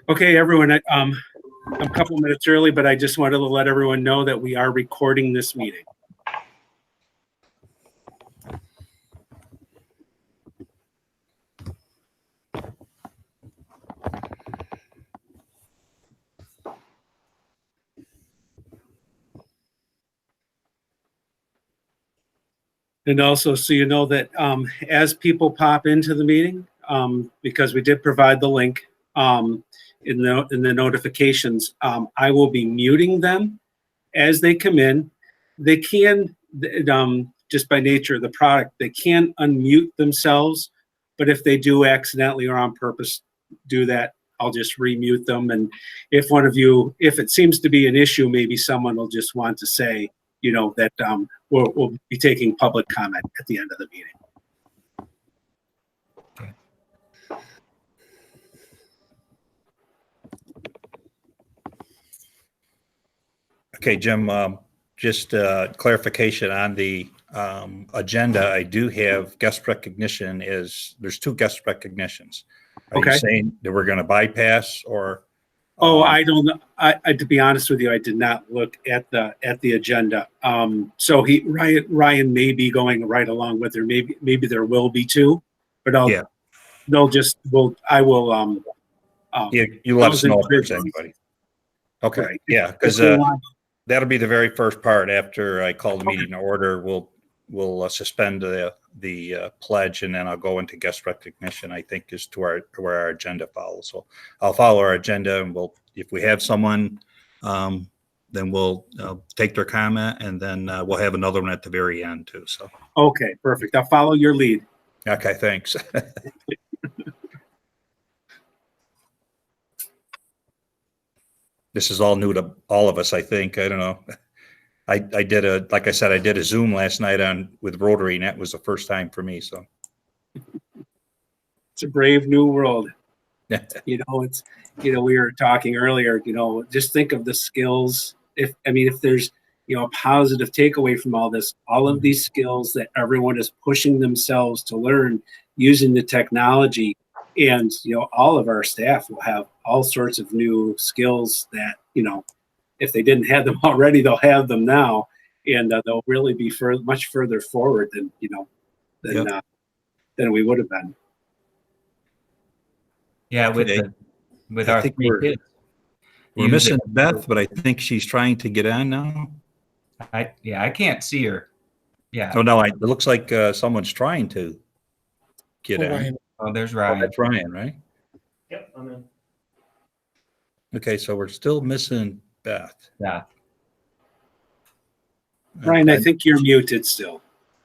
Okay, everyone, I'm a couple minutes early, but I just wanted to let everyone know that we are recording this meeting. And also, so you know that as people pop into the meeting, because we did provide the link in the notifications, I will be muting them as they come in. They can, just by nature of the product, they can unmute themselves, but if they do accidentally or on purpose do that, I'll just remute them. And if one of you, if it seems to be an issue, maybe someone will just want to say, you know, that we'll be taking public comment at the end of the meeting. Okay, Jim, just clarification on the agenda. I do have guest recognition there's 2 guest recognitions. Are you saying that we're going to bypass or? I don't know. I to be honest with you, I did not look at the agenda. So Ryan may be going right along with her. Maybe there will be 2, but I will. You let us know if there's anybody. Okay, right. Yeah, because that'll be the very first part after I call the meeting to order. We'll suspend the pledge, and then I'll go into guest recognition. I think is to where our agenda follows. So I'll follow our agenda, and if we have someone, then we'll take their comment, and then we'll have another one at the very end too. So okay, perfect. I'll follow your lead. Okay, thanks. This is all new to all of us, I think. I don't know. I did like I said, I did a Zoom last night with Rotary, and that was the first time for me. So it's a brave new world. We were talking earlier, just think of the skills. If there's, a positive takeaway from all this, all of these skills that everyone is pushing themselves to learn using the technology. And, all of our staff will have all sorts of new skills that, if they didn't have them already, they'll have them now. And they'll really be much further forward than we would have been. Yeah, with our 3 kids. We're missing Beth, but I think she's trying to get on now. I can't see her. Yeah. Oh, no, it looks like someone's trying to get on. Ryan. Oh, there's Ryan. Oh, that's Ryan, right? Yep, I'm in. Okay, so we're still missing Beth. Yeah. Ryan, I think you're muted still.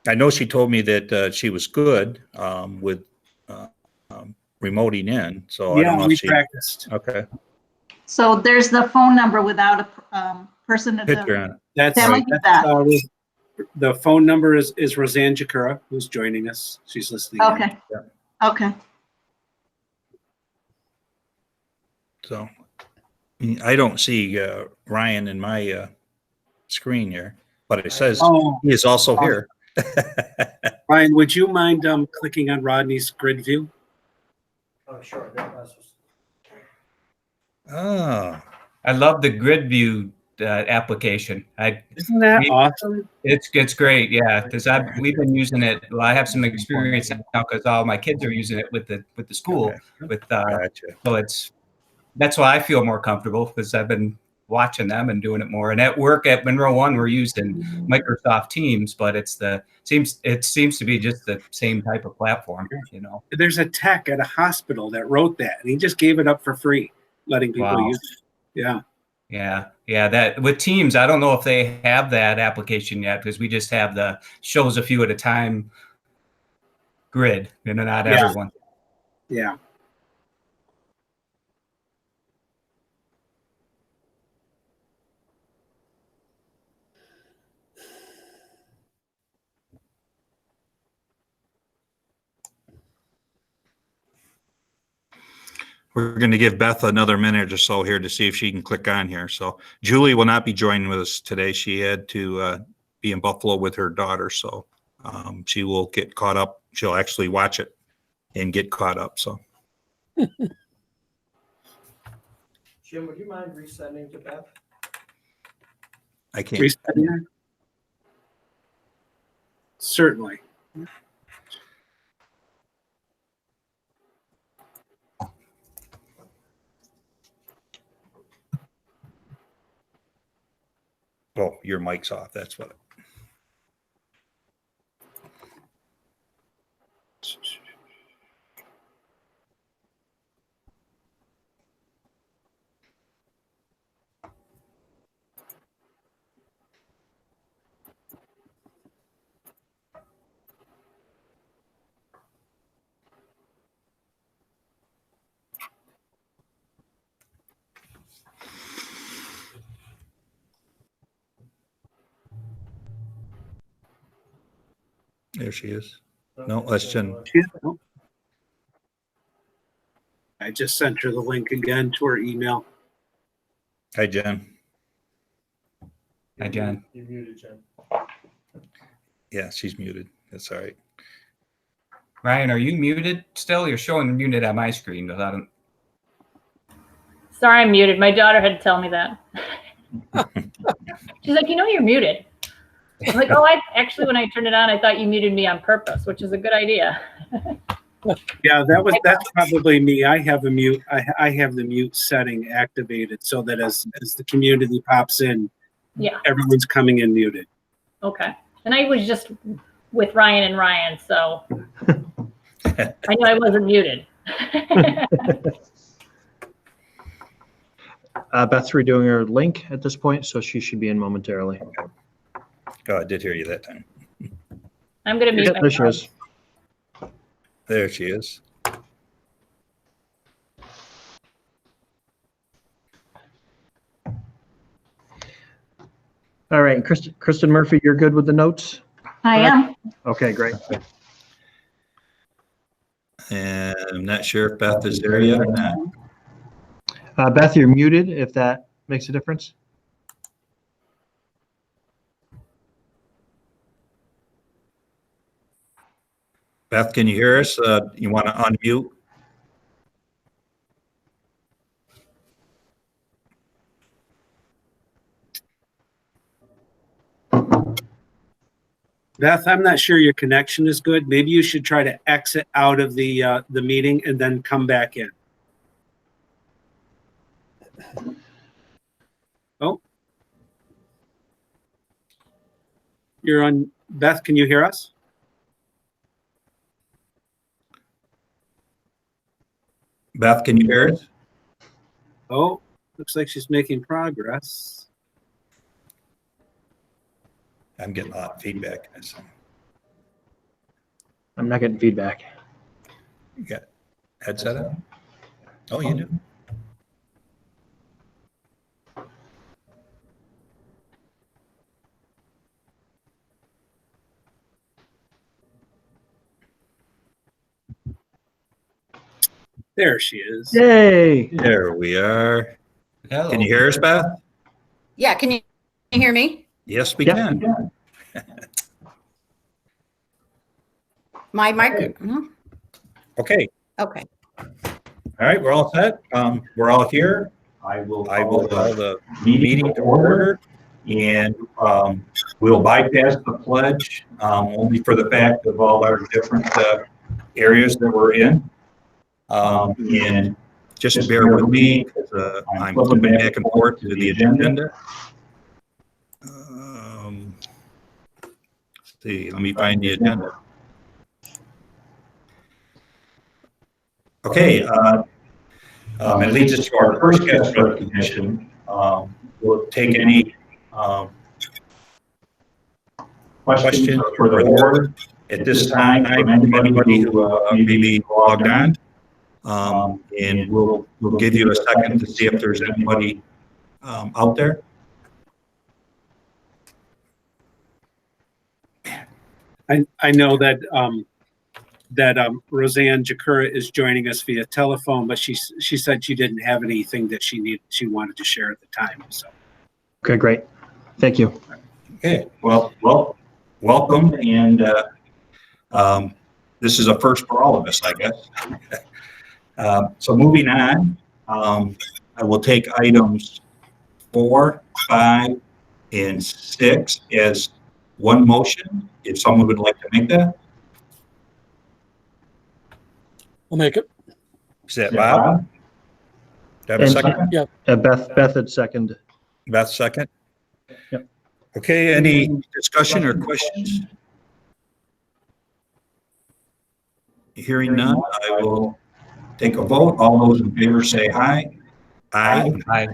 I know she told me that she was good with remoting in. So I don't know we if she practiced. Okay. So there's the phone number without a person. Picture on it. That's the phone number is Roseanne Jakura, who's joining us. She's listening. Okay. Yeah. Okay. So I don't see Ryan in my screen here, but it says he is also here. Ryan, would you mind clicking on Rodney's grid view? Oh, sure. Oh, I love the grid view application. Isn't that awesome? It's great, yeah. Because we've been using it. Well, I have some experience now because all my kids are using it with the school. Gotcha. So that's why I feel more comfortable because I've been watching them and doing it more. And at work at Monroe One, we're using Microsoft Teams, but it seems to be just the same type of platform. There's a tech at a hospital that wrote that, and he just gave it up for free, letting people use it. Yeah. That with Teams, I don't know if they have that application yet because we just have the shows a few at a time grid, not everyone. Yeah. We're going to give Beth another minute or so here to see if she can click on here. So Julie will not be joining with us today. She had to be in Buffalo with her daughter. So she will get caught up. She'll actually watch it and get caught up. So Jim, would you mind resending to Beth? I can't. Resetting that? Certainly. Oh, your mic's off. That's what. There she is. No, that's Jen. I just sent her the link again to her email. Hi, Jen. Hi, John. You're muted, Jen. Yeah, she's muted. That's all right. Ryan, are you muted still? You're showing muted on my screen without him. Sorry, I'm muted. My daughter had to tell me that. She's like, you know, you're muted. I'm like, oh, I actually, when I turned it on, I thought you muted me on purpose, which is a good idea. Yeah, that's probably me. I have a mute. I have the mute setting activated so that as the community pops in, Yeah. everyone's coming in muted. Okay. And I was just with Ryan and Ryan, so I knew I wasn't muted. Beth's redoing her link at this point, so she should be in momentarily. Oh, I did hear you that time. I'm going to mute Yep, there she myself. is. There she is. All right, Kristen Murphy, you're good with the notes? I am. Okay, great. And I'm not sure if Beth is there yet or not. Beth, you're muted, if that makes a difference. Beth, can you hear us? You want to unmute? Beth, I'm not sure your connection is good. Maybe you should try to exit out of the meeting and then come back in. Oh. You're on. Beth, can you hear us? Beth, can you hear us? Oh, looks like she's making progress. I'm getting a lot of feedback. I'm not getting feedback. You got headset on? Oh, you do? There she is. Yay! There we are. Hello. Can you hear us, Beth? Yeah, can you hear me? Yes, we Yep. can. My mic? Mhm. Okay. Okay. All right, we're all set. We're all here. I will call the meeting to order, and we'll bypass the pledge only for the fact of all our different areas that we're in. And just bear with me because I'm flipping back and forth to the agenda. Let's see, let me find the agenda. Okay, it leads us to our first guest recognition. We'll take any questions for the board at this time from anybody who may be logged on. And we'll give you a second to see if there's anybody out there. I know that Roseanne Jakura is joining us via telephone, but she said she didn't have anything that she wanted to share at the time. So. Okay, great. Thank you. Okay, well, welcome, and this is a first for all of us, I guess. So moving on, I will take items 4, 5, and 6 as one motion, if someone would like to make that. I'll make it. Is that Bob? Do I have a And- second? Yeah. Beth had second. Beth, second? Yep. Okay, any discussion or questions? Hearing none, I will take a vote. All those in favor say aye. Aye. Aye.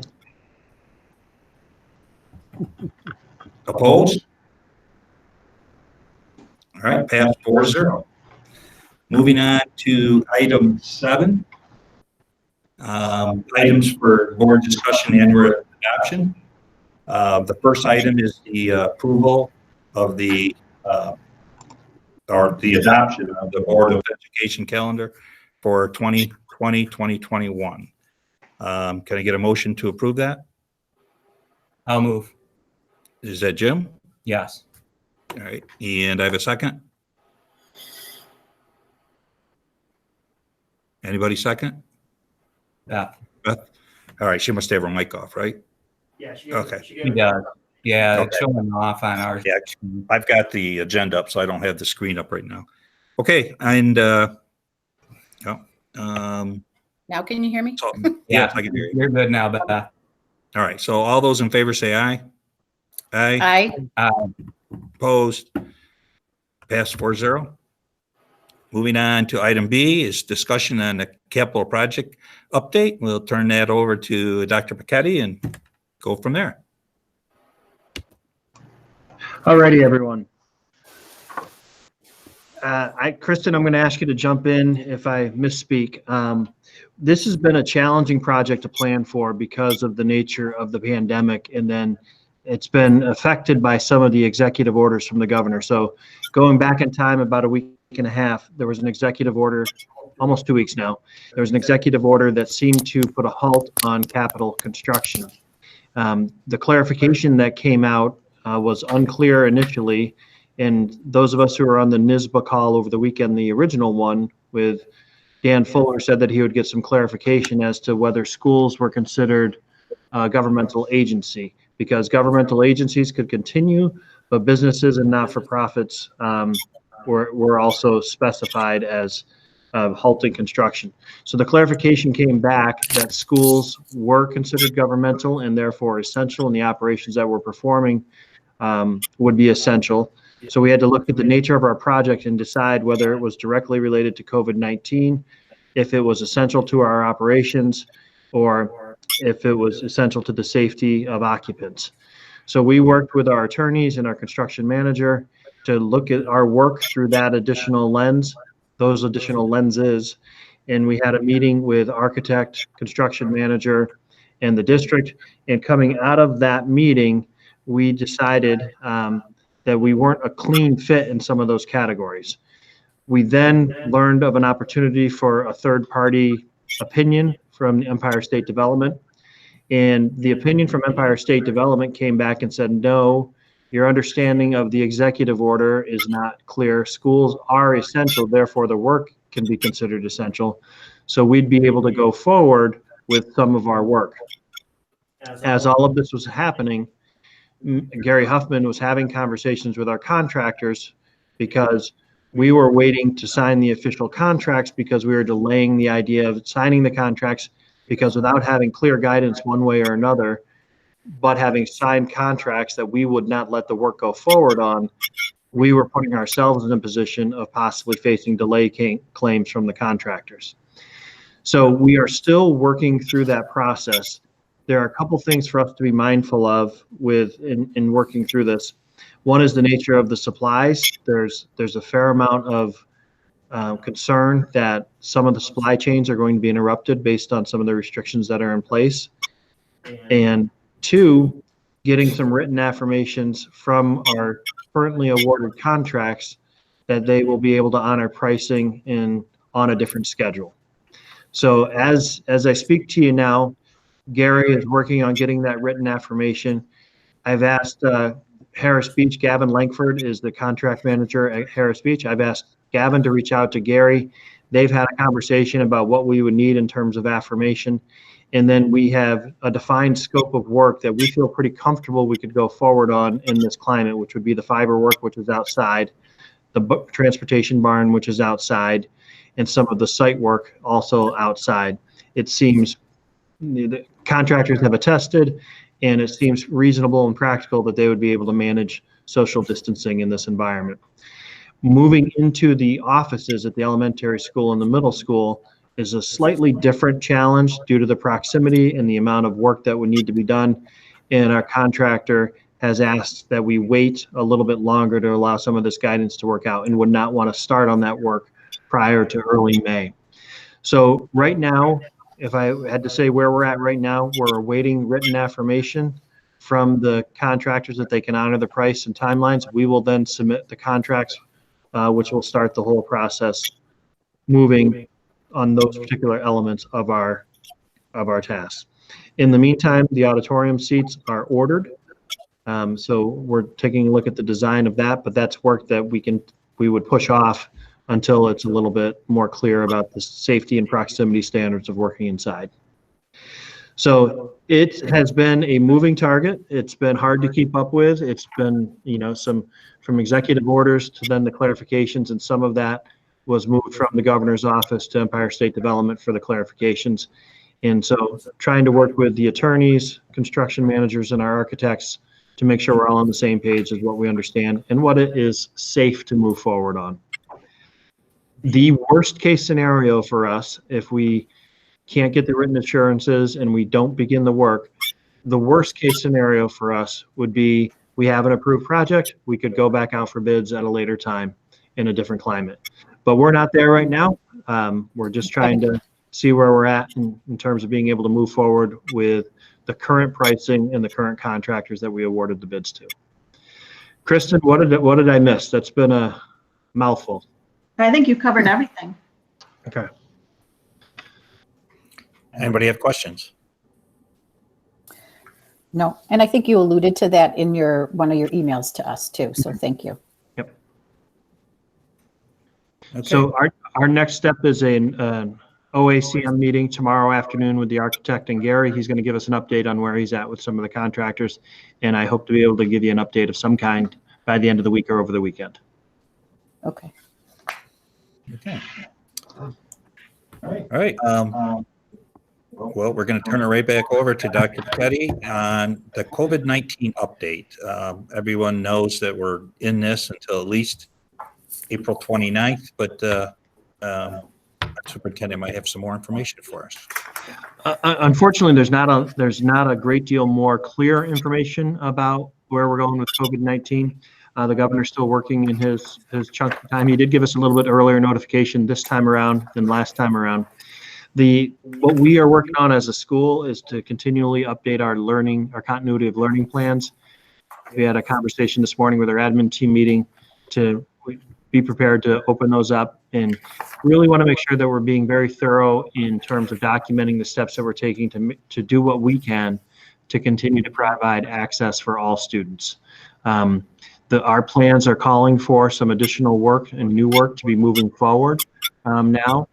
Opposed? All right, passed 4-0. Moving on to item 7. Items for board discussion and or adoption. The first item is the approval of the adoption of the Board of Education calendar for 2020-2021. Can I get a motion to approve that? I'll move. Is that Jim? Yes. All right, and I have a second. Anybody second? Beth. Beth? All right, she must have her mic off, right? Yeah, Okay. He does. Yeah, it's Okay. showing off on ours. Yeah, I've got the agenda up, so I don't have the screen up right now. Okay, and Now can you hear me? so, yes, I can hear you. You're good now, Beth. All right, so all those in favor say aye. Aye. Aye. Opposed? Passed 4-0. Moving on to item B is discussion on the capital project update. We'll turn that over to Dr. Pacetti and go from there. Alrighty, everyone. Kristen, I'm going to ask you to jump in if I misspeak. This has been a challenging project to plan for because of the nature of the pandemic, and then it's been affected by some of the executive orders from the governor. So going back in time about a week and a half, there was an executive order, almost 2 weeks now. There was an executive order that seemed to put a halt on capital construction. The clarification that came out was unclear initially, and those of us who were on the NISBA call over the weekend, the original one with Dan Fuller, said that he would get some clarification as to whether schools were considered a governmental agency, because governmental agencies could continue, but businesses and not-for-profits were also specified as halting construction. So the clarification came back that schools were considered governmental and therefore essential, and the operations that we're performing would be essential. So we had to look at the nature of our project and decide whether it was directly related to COVID-19, if it was essential to our operations, or if it was essential to the safety of occupants. So we worked with our attorneys and our construction manager to look at our work through that additional lens, those additional lenses. And we had a meeting with architect, construction manager, and the district. And coming out of that meeting, we decided that we weren't a clean fit in some of those categories. We then learned of an opportunity for a third-party opinion from the Empire State Development. And the opinion from Empire State Development came back and said, no, your understanding of the executive order is not clear. Schools are essential, therefore the work can be considered essential. So we'd be able to go forward with some of our work. As all of this was happening, Gary Huffman was having conversations with our contractors because we were waiting to sign the official contracts because we were delaying the idea of signing the contracts, because without having clear guidance one way or another, but having signed contracts that we would not let the work go forward on, we were putting ourselves in a position of possibly facing delay claims from the contractors. So we are still working through that process. There are a couple things for us to be mindful of in working through this. One is the nature of the supplies. There's a fair amount of concern that some of the supply chains are going to be interrupted based on some of the restrictions that are in place. And two, getting some written affirmations from our currently awarded contracts that they will be able to honor pricing on a different schedule. So as I speak to you now, Gary is working on getting that written affirmation. I've asked Harris Beach, Gavin Langford is the contract manager at Harris Beach. I've asked Gavin to reach out to Gary. They've had a conversation about what we would need in terms of affirmation. And then we have a defined scope of work that we feel pretty comfortable we could go forward on in this climate, which would be the fiber work, which is outside, the transportation barn, which is outside, and some of the site work also outside. It seems the contractors have attested, and it seems reasonable and practical that they would be able to manage social distancing in this environment. Moving into the offices at the elementary school and the middle school is a slightly different challenge due to the proximity and the amount of work that would need to be done. And our contractor has asked that we wait a little bit longer to allow some of this guidance to work out and would not want to start on that work prior to early May. So right now, if I had to say where we're at right now, we're awaiting written affirmation from the contractors that they can honor the price and timelines. We will then submit the contracts, which will start the whole process moving on those particular elements of our tasks. In the meantime, the auditorium seats are ordered. So we're taking a look at the design of that, but that's work that we would push off until it's a little bit more clear about the safety and proximity standards of working inside. So it has been a moving target. It's been hard to keep up with. It's been, some from executive orders to then the clarifications, and some of that was moved from the governor's office to Empire State Development for the clarifications. And so trying to work with the attorneys, construction managers, and our architects to make sure we're all on the same page is what we understand and what it is safe to move forward on. The worst case scenario for us, if we can't get the written assurances and we don't begin the work, the worst case scenario for us would be we have an approved project, we could go back out for bids at a later time in a different climate. But we're not there right now. We're just trying to see where we're at in terms of being able to move forward with the current pricing and the current contractors that we awarded the bids to. Kristen, what did I miss? That's been a mouthful. I think you covered everything. Okay. Anybody have questions? No, and I think you alluded to that in one of your emails to us too, so thank you. Yep. Okay. So our next step is an OACM meeting tomorrow afternoon with the architect and Gary. He's going to give us an update on where he's at with some of the contractors, and I hope to be able to give you an update of some kind by the end of the week or over the weekend. Okay. Okay. All right. Well, we're going to turn it right back over to Dr. Petty on the COVID-19 update. Everyone knows that we're in this until at least April 29th, but our superintendent might have some more information for us. Unfortunately, there's not a great deal more clear information about where we're going with COVID-19. The governor's still working in his chunk of time. He did give us a little bit earlier notification this time around than last time around. What we are working on as a school is to continually update our continuity of learning plans. We had a conversation this morning with our admin team meeting to be prepared to open those up, and really want to make sure that we're being very thorough in terms of documenting the steps that we're taking to do what we can to continue to provide access for all students. Our plans are calling for some additional work and new work to be moving forward now,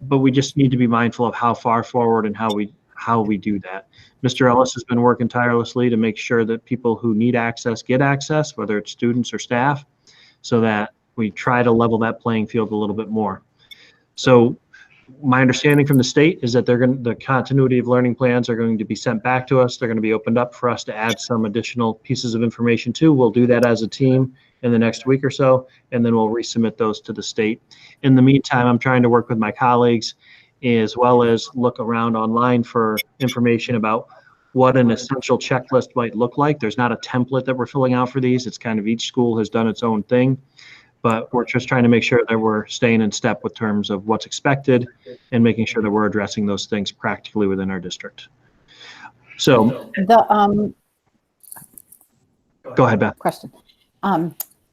but we just need to be mindful of how far forward and how we do that. Mr. Ellis has been working tirelessly to make sure that people who need access get access, whether it's students or staff, so that we try to level that playing field a little bit more. So my understanding from the state is that the continuity of learning plans are going to be sent back to us. They're going to be opened up for us to add some additional pieces of information to. We'll do that as a team in the next week or so, and then we'll resubmit those to the state. In the meantime, I'm trying to work with my colleagues as well as look around online for information about what an essential checklist might look like. There's not a template that we're filling out for these. It's kind of each school has done its own thing. But we're just trying to make sure that we're staying in step with terms of what's expected and making sure that we're addressing those things practically within our district. So go ahead, Beth. Question.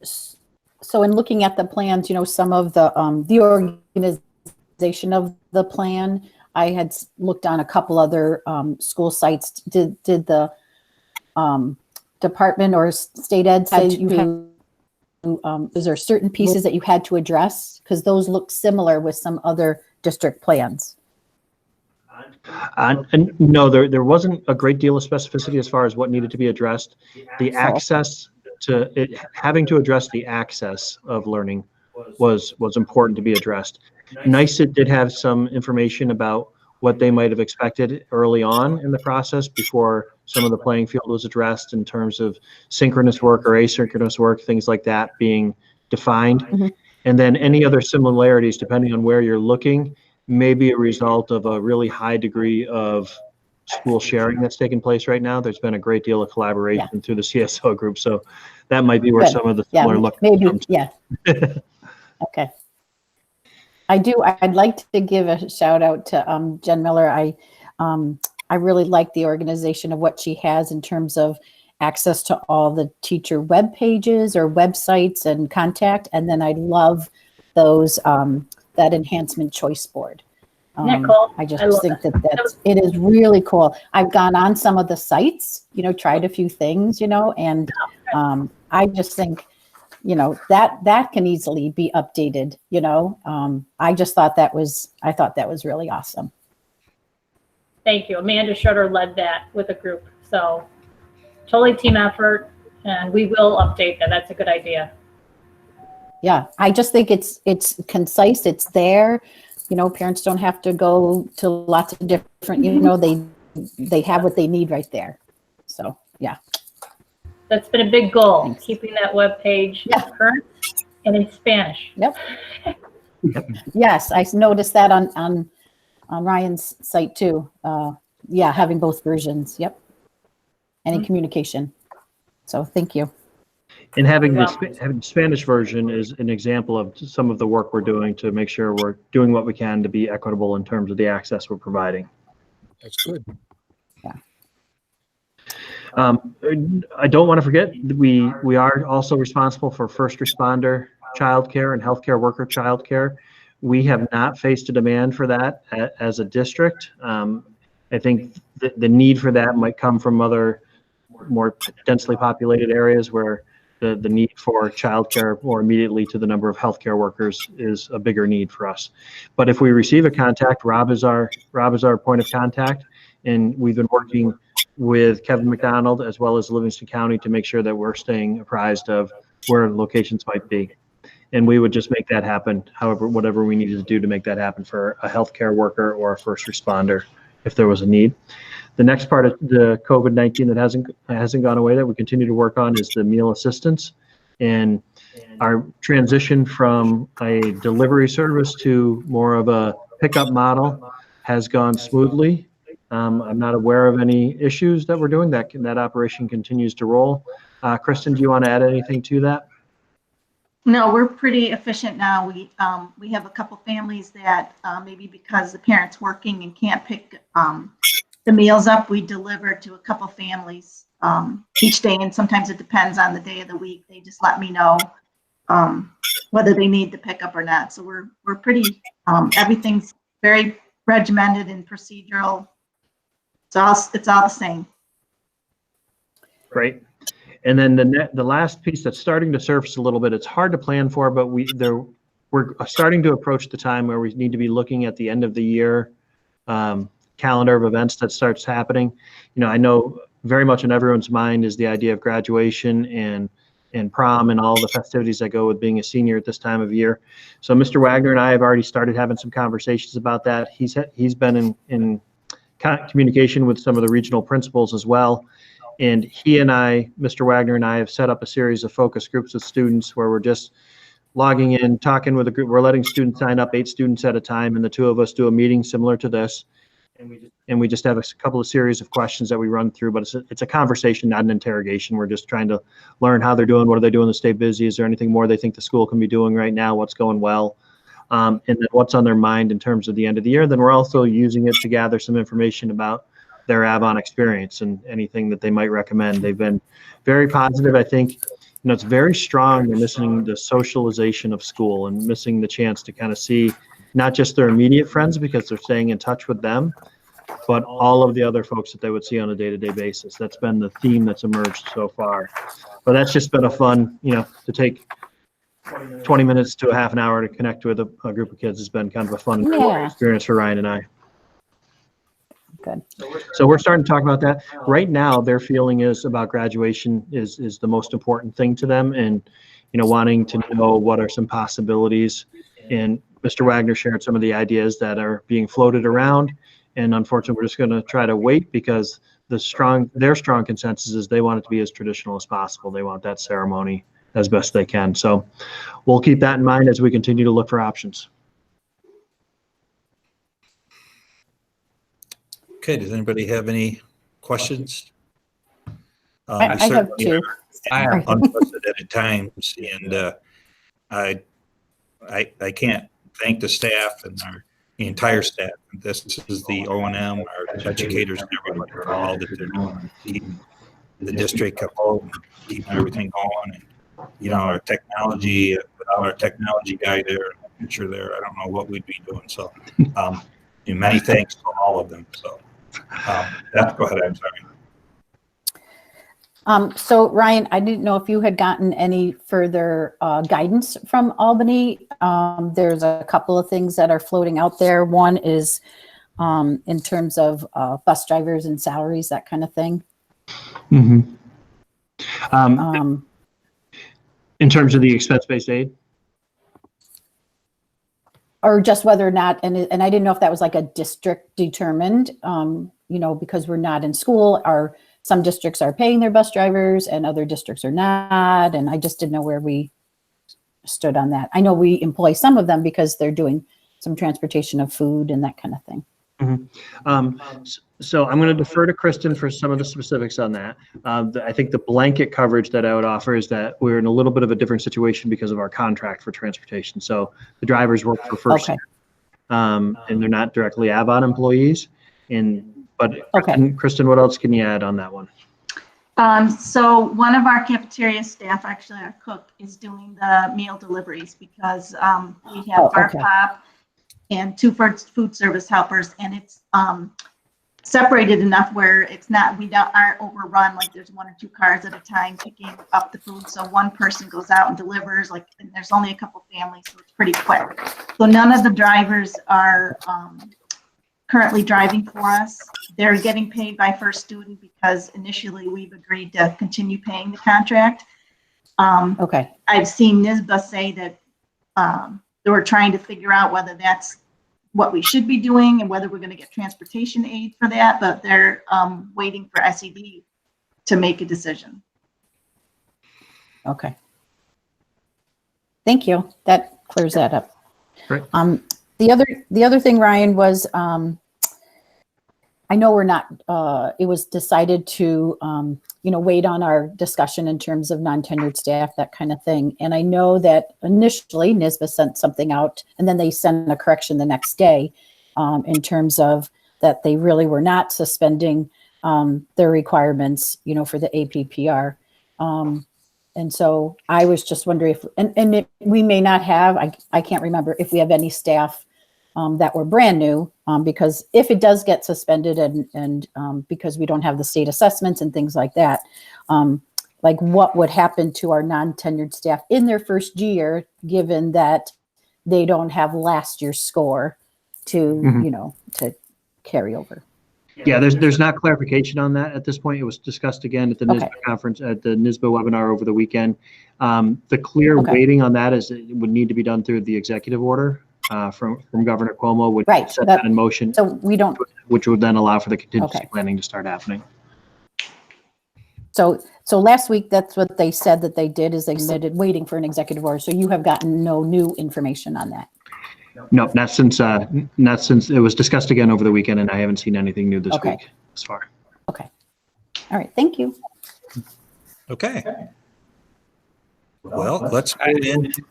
So in looking at the plans, some of the organization of the plan, I had looked on a couple other school sites. Did the department or state ed say you had is there certain pieces that you had to address? Because those look similar with some other district plans. And no, there wasn't a great deal of specificity as far as what needed to be addressed. The access to it, having to address the access of learning was important to be addressed. NICET did have some information about what they might have expected early on in the process before some of the playing field was addressed in terms of synchronous work or asynchronous work, things like that being defined. Mm-hmm. And then any other similarities, depending on where you're looking, may be a result of a really high degree of school sharing that's taking place right now. There's been a great deal of collaboration through the CSO group. So that might be where some of the similar look maybe, comes. yeah. Okay. I'd like to give a shout out to Jen Miller. I really like the organization of what she has in terms of access to all the teacher web pages or websites and contact. And then I love those, that enhancement choice board. Isn't that cool? I I just love think that. it is really cool. I've gone on some of the sites, tried a few things, and I just think, that can easily be updated, I thought that was really awesome. Thank you. Amanda Schroeder led that with a group. So totally team effort, and we will update that. That's a good idea. Yeah, I just think it's concise. It's there. Parents don't have to go to lots of different, they have what they need right there. So, yeah. That's been a big goal, Thanks. keeping that web page current and in Spanish. Yep. Yes, I noticed that on Ryan's site too. Having both versions. Yep. And in communication. So thank you. And having the Spanish version is an example of some of the work we're doing to make sure we're doing what we can to be equitable in terms of the access we're providing. That's good. Yeah. I don't want to forget that we are also responsible for first responder childcare and healthcare worker childcare. We have not faced a demand for that as a district. I think the need for that might come from other more densely populated areas where the need for childcare more immediately to the number of healthcare workers is a bigger need for us. But if we receive a contact, Rob is our point of contact, and we've been working with Kevin McDonald as well as Livingston County to make sure that we're staying apprised of where locations might be. And we would just make that happen, whatever we needed to do to make that happen for a healthcare worker or a first responder if there was a need. The next part of the COVID-19 that hasn't gone away that we continue to work on is the meal assistance. And our transition from a delivery service to more of a pickup model has gone smoothly. I'm not aware of any issues that we're doing. That operation continues to roll. Kristen, do you want to add anything to that? No, we're pretty efficient now. We have a couple families that maybe because the parent's working and can't pick the meals up, we deliver to a couple families each day, and sometimes it depends on the day of the week. They just let me know whether they need the pickup or not. So we're pretty everything's very regimented and procedural. It's all the same. Great. And then the last piece that's starting to surface a little bit, it's hard to plan for, but we're starting to approach the time where we need to be looking at the end of the year calendar of events that starts happening. I know very much in everyone's mind is the idea of graduation and prom and all the festivities that go with being a senior at this time of year. So Mr. Wagner and I have already started having some conversations about that. He's been in communication with some of the regional principals as well. And he and I, Mr. Wagner and I, have set up a series of focus groups with students where we're just logging in, talking with a group. We're letting students sign up 8 students at a time, and the 2 of us do a meeting similar to this. And we just have a couple of series of questions that we run through, but it's a conversation, not an interrogation. We're just trying to learn how they're doing. What are they doing to stay busy? Is there anything more they think the school can be doing right now? What's going well? And then what's on their mind in terms of the end of the year. Then we're also using it to gather some information about their Avon experience and anything that they might recommend. They've been very positive. I think, it's very strong. They're missing the socialization of school and missing the chance to kind of see not just their immediate friends because they're staying in touch with them, but all of the other folks that they would see on a day-to-day basis. That's been the theme that's emerged so far. But that's just been a fun, to take 20 minutes to a half an hour to connect with a group of kids has been kind of a fun experience for Ryan and I. Good. So we're starting to talk about that. Right now, their feeling is about graduation is the most important thing to them, and, wanting to know what are some possibilities. And Mr. Wagner shared some of the ideas that are being floated around. And unfortunately, we're just going to try to wait because their strong consensus is they want it to be as traditional as possible. They want that ceremony as best they can. So we'll keep that in mind as we continue to look for options. Okay, does anybody have any questions? I have two. I have Unprecedented times, and I can't thank the staff and the entire staff. This is the O&M, our educators, and everybody for all that they're doing to keep the district afloat, and keeping everything going. And, our technology, without our technology guy there, in the future there, I don't know what we'd be doing. So, many thanks to all of them. So, go ahead. I'm sorry. So Ryan, I didn't know if you had gotten any further guidance from Albany. There's a couple of things that are floating out there. One is in terms of bus drivers and salaries, that kind of thing. Mm-hmm. In terms of the expense-based aid? Or just whether or not, and I didn't know if that was like a district determined, because we're not in school, some districts are paying their bus drivers and other districts are not. And I just didn't know where we stood on that. I know we employ some of them because they're doing some transportation of food and that kind of thing. Mm-hmm. So I'm going to defer to Kristen for some of the specifics on that. I think the blanket coverage that I would offer is that we're in a little bit of a different situation because of our contract for transportation. So the drivers work for First, and they're not directly Avon employees. But Kristen, what else can you add on that one? So one of our cafeteria staff, actually our cook, is doing the meal deliveries because we have bar pop and 2 food service helpers, and it's separated enough where it's not, aren't overrun, like there's 1 or 2 cars at a time picking up the food. So one person goes out and delivers, and there's only a couple families, so it's pretty quick. So none of the drivers are currently driving for us. They're getting paid by First Student because initially we've agreed to continue paying the contract. I've seen NISBA say that they were trying to figure out whether that's what we should be doing and whether we're going to get transportation aid for that, but they're waiting for SED to make a decision. Okay. Thank you. That clears that up. Great. The other thing, Ryan, was I know we're not. It was decided to wait on our discussion in terms of non-tenured staff, that kind of thing. And I know that initially NISBA sent something out, and then they sent a correction the next day in terms of that they really were not suspending their requirements, for the APPR. And so I was just wondering if, we may not have, I can't remember if we have any staff that were brand new, because if it does get suspended and because we don't have the state assessments and things like that, like what would happen to our non-tenured staff in their first year, given that they don't have last year's score to, to carry over? Yeah, there's not clarification on that at this point. It was discussed again at the NISBA conference, at the NISBA webinar over the weekend. The clear waiting on that is it would need to be done through the executive order from Governor Cuomo, would set that in motion. So we don't, which would then allow for the contingency planning to start happening. So last week, that's what they said that they did, is they submitted waiting for an executive order. So you have gotten no new information on that. No, not since it was discussed again over the weekend, and I haven't seen anything new this week as far. Okay. All right. Thank you. Okay. Well, let's go into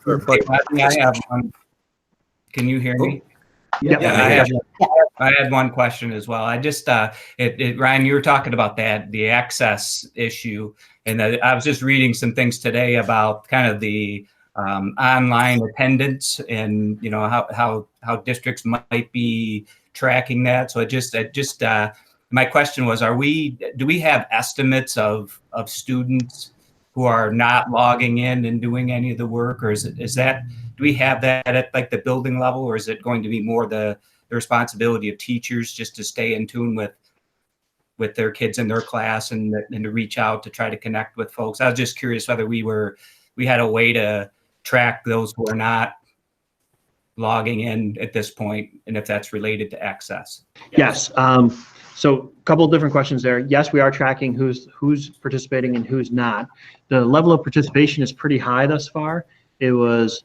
I have one. Can you hear me? Yeah. I had one question as well. I just, Ryan, you were talking about the access issue, and I was just reading some things today about kind of the online attendance and how districts might be tracking that. So my question was, do we have estimates of students who are not logging in and doing any of the work, or do we have that at like the building level, or is it going to be more the responsibility of teachers just to stay in tune with with their kids in their class and to reach out to try to connect with folks. I was just curious whether we had a way to track those who are not logging in at this point, and if that's related to access. Yes. So a couple of different questions there. Yes, we are tracking who's participating and who's not. The level of participation is pretty high thus far. It was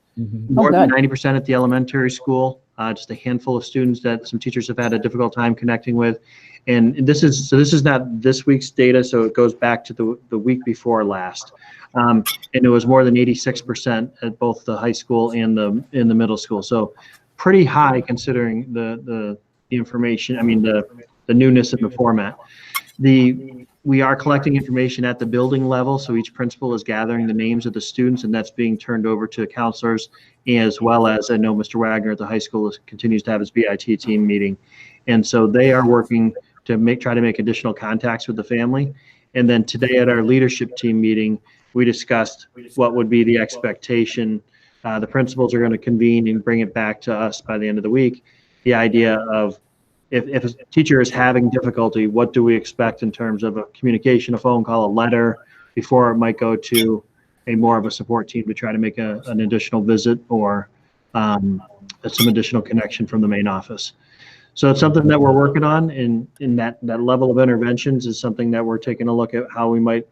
more than 90% at the elementary school. Just a handful of students that some teachers have had a difficult time connecting with. And this is not this week's data, so it goes back to the week before last. And it was more than 86% at both the high school and in the middle school. So pretty high considering the information. I mean, the newness of the format. We are collecting information at the building level, so each principal is gathering the names of the students, and that's being turned over to counselors, as well as I know Mr. Wagner at the high school continues to have his BIT team meeting. And so they are working to try to make additional contacts with the family. And then today at our leadership team meeting, we discussed what would be the expectation. The principals are going to convene and bring it back to us by the end of the week. The idea of if a teacher is having difficulty, what do we expect in terms of a communication, a phone call, a letter, before it might go to a more of a support team to try to make an additional visit or some additional connection from the main office. So it's something that we're working on, and in that level of interventions is something that we're taking a look at how we might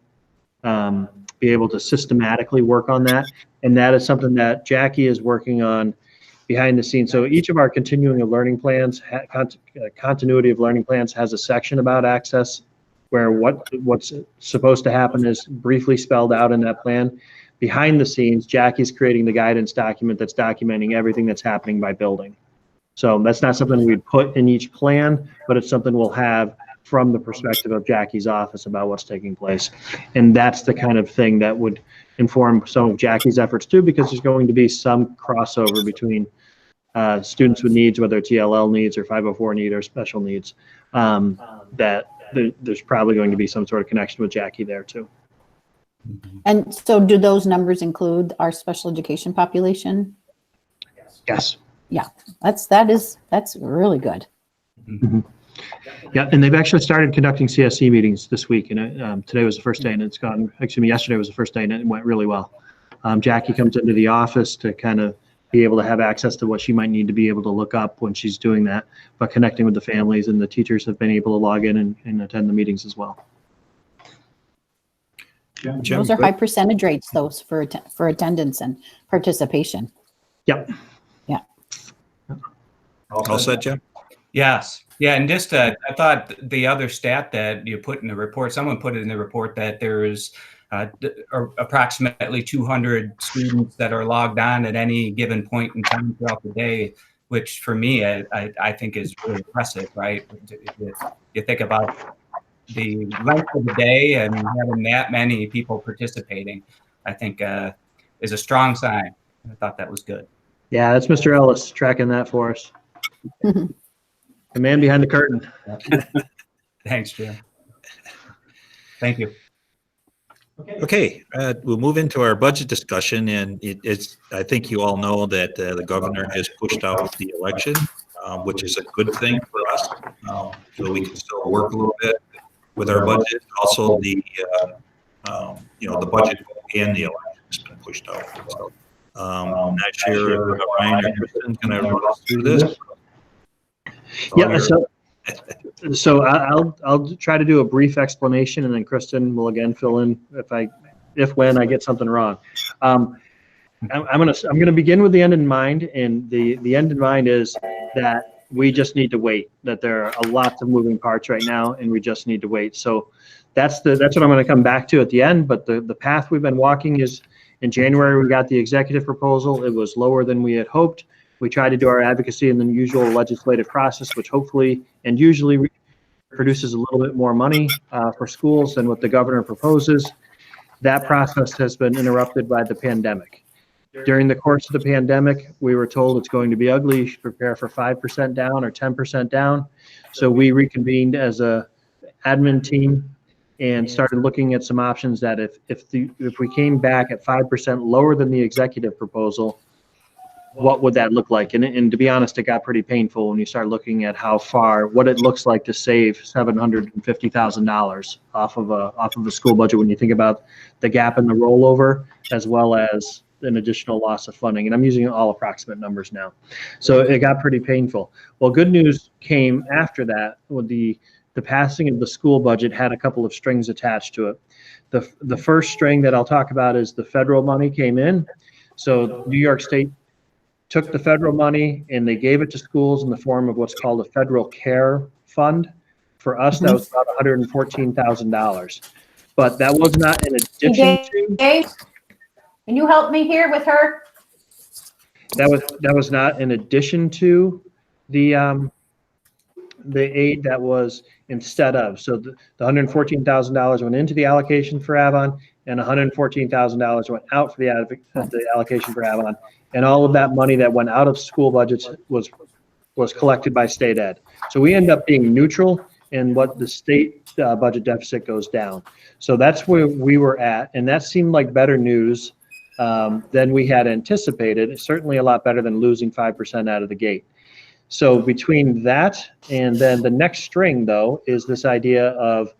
be able to systematically work on that. And that is something that Jackie is working on behind the scenes. So each of our continuing of learning plans, continuity of learning plans has a section about access where what's supposed to happen is briefly spelled out in that plan. Behind the scenes, Jackie's creating the guidance document that's documenting everything that's happening by building. So that's not something we'd put in each plan, but it's something we'll have from the perspective of Jackie's office about what's taking place. And that's the kind of thing that would inform some of Jackie's efforts too, because there's going to be some crossover between students with needs, whether it's ELL needs or 504 need or special needs, that there's probably going to be some sort of connection with Jackie there too. And so do those numbers include our special education population? Yes. Yeah, that's really good. Mm-hmm. Yeah, and they've actually started conducting CSE meetings this week, and today was the first day, and yesterday was the first day, and it went really well. Jackie comes into the office to kind of be able to have access to what she might need to be able to look up when she's doing that, but connecting with the families, and the teachers have been able to log in and attend the meetings as well. Jim, those are high percentage rates, those for attendance and participation. Yep. Yeah. All set, Jim? Yes. Yeah. And just, I thought the other stat that you put in the report, someone put it in the report that there is approximately 200 students that are logged on at any given point in time throughout the day, which for me, I think is really impressive, right? You think about the length of the day and having that many people participating, I think is a strong sign. I thought that was good. Yeah, that's Mr. Ellis tracking that for us. The man behind the curtain. Thanks, Jim. Thank you. Okay, we'll move into our budget discussion, and I think you all know that the governor has pushed out the election, which is a good thing for us. So we can still work a little bit with our budget. Also, the budget and the election has been pushed out. So, I'm not sure if Ryan or Kristen's going to run us through this. Yeah, so I'll try to do a brief explanation, and then Kristen will again fill in when I get something wrong. I'm gonna begin with the end in mind, and the end in mind is that we just need to wait. That there are a lot of moving parts right now, and we just need to wait. So that's what I'm going to come back to at the end. But the path we've been walking is in January we got the executive proposal. It was lower than we had hoped. We try to do our advocacy in the usual legislative process, which hopefully and usually produces a little bit more money for schools than what the governor proposes. That process has been interrupted by the pandemic. During the course of the pandemic, we were told it's going to be ugly. You should prepare for 5% down or 10% down. So we reconvened as a admin team and started looking at some options that if we came back at 5% lower than the executive proposal, what would that look like? And to be honest, it got pretty painful when you start looking at what it looks like to save $750,000 off of a school budget when you think about the gap in the rollover as well as an additional loss of funding. And I'm using all approximate numbers now. So it got pretty painful. Well, good news came after that with the passing of the school budget had a couple of strings attached to it. The first string that I'll talk about is the federal money came in. So New York State took the federal money and they gave it to schools in the form of what's called a federal care fund. For us, that was about $114,000. But that was not in addition to. Dave, can you help me here with her? That was not in addition to the aid that was instead of. So the $114,000 went into the allocation for Avon, and $114,000 went out for the allocation for Avon. And all of that money that went out of school budgets was collected by state ed. So we end up being neutral in what the state budget deficit goes down. So that's where we were at, and that seemed like better news than we had anticipated. It's certainly a lot better than losing 5% out of the gate. So between that and then the next string, though, is this idea of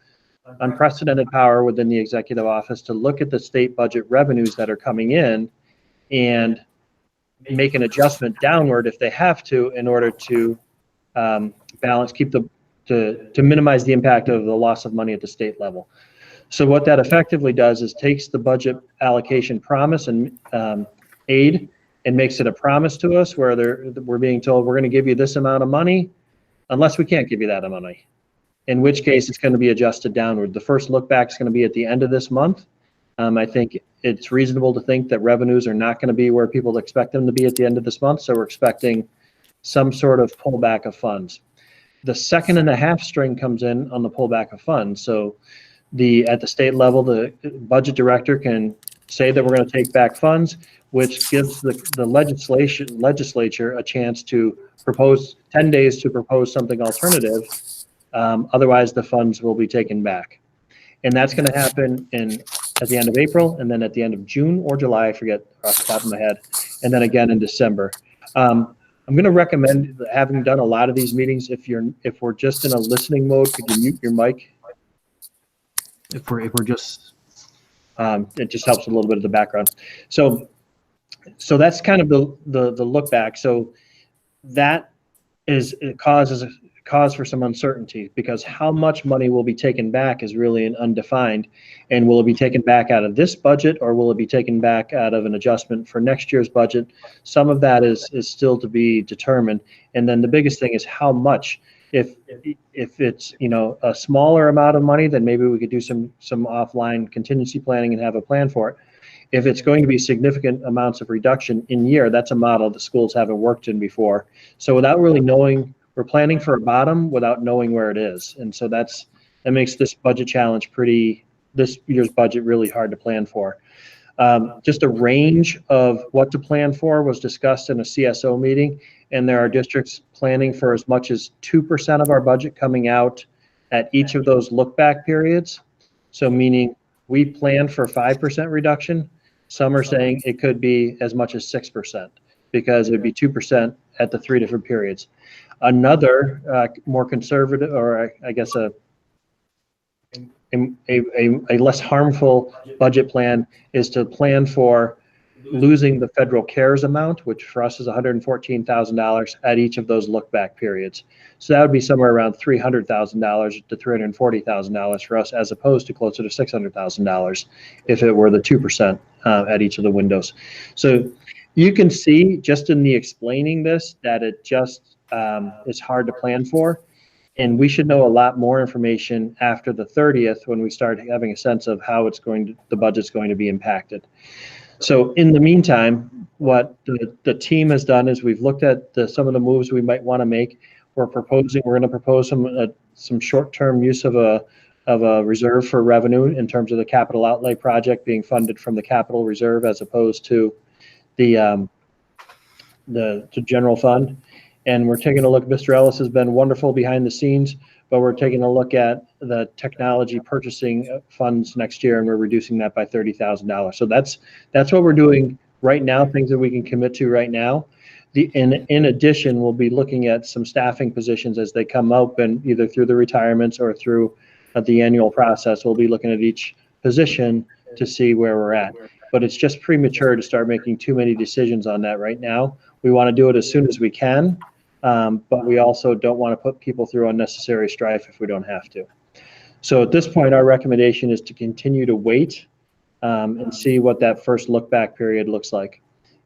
unprecedented power within the executive office to look at the state budget revenues that are coming in and make an adjustment downward if they have to in order to balance, to minimize the impact of the loss of money at the state level. So what that effectively does is takes the budget allocation promise and aid and makes it a promise to us where we're being told we're going to give you this amount of money unless we can't give you that amount of money, in which case it's going to be adjusted downward. The first look back is going to be at the end of this month. I think it's reasonable to think that revenues are not going to be where people expect them to be at the end of this month. So we're expecting some sort of pullback of funds. The second and a half string comes in on the pullback of funds. So at the state level, the budget director can say that we're going to take back funds, which gives the legislature a chance to propose 10 days to propose something alternative. Otherwise, the funds will be taken back. And that's going to happen at the end of April, and then at the end of June or July, I forget off the top of my head, and then again in December. I'm going to recommend, having done a lot of these meetings, if we're just in a listening mode, could you mute your mic? If we're just, it just helps a little bit of the background. So that's kind of the look back. So that it causes a cause for some uncertainty, because how much money will be taken back is really an undefined. And will it be taken back out of this budget, or will it be taken back out of an adjustment for next year's budget? Some of that is still to be determined. And then the biggest thing is how much. If it's a smaller amount of money, then maybe we could do some offline contingency planning and have a plan for it. If it's going to be significant amounts of reduction in year, that's a model the schools haven't worked in before. So without really knowing, we're planning for a bottom without knowing where it is. And so that makes this budget challenge this year's budget really hard to plan for. Just a range of what to plan for was discussed in a CSO meeting, and there are districts planning for as much as 2% of our budget coming out at each of those look back periods. So meaning we plan for 5% reduction. Some are saying it could be as much as 6%, because it would be 2% at the 3 different periods. Another more conservative, or I guess a less harmful budget plan is to plan for losing the federal CARES amount, which for us is $114,000 at each of those look back periods. So that would be somewhere around $300,000 to $340,000 for us, as opposed to closer to $600,000 if it were the 2% at each of the windows. So you can see just in the explaining this that it just is hard to plan for. And we should know a lot more information after the 30th when we start having a sense of how the budget's going to be impacted. So in the meantime, what the team has done is we've looked at some of the moves we might want to make. We're going to propose some short-term use of a reserve for revenue in terms of the capital outlay project being funded from the capital reserve as opposed to the general fund. And we're taking a look. Mr. Ellis has been wonderful behind the scenes, but we're taking a look at the technology purchasing funds next year, and we're reducing that by $30,000. So that's what we're doing right now, things that we can commit to right now. in addition, we'll be looking at some staffing positions as they come open, either through the retirements or through the annual process. We'll be looking at each position to see where we're at. But it's just premature to start making too many decisions on that right now. We want to do it as soon as we can, but we also don't want to put people through unnecessary strife if we don't have to. So at this point, our recommendation is to continue to wait and see what that first look back period looks like.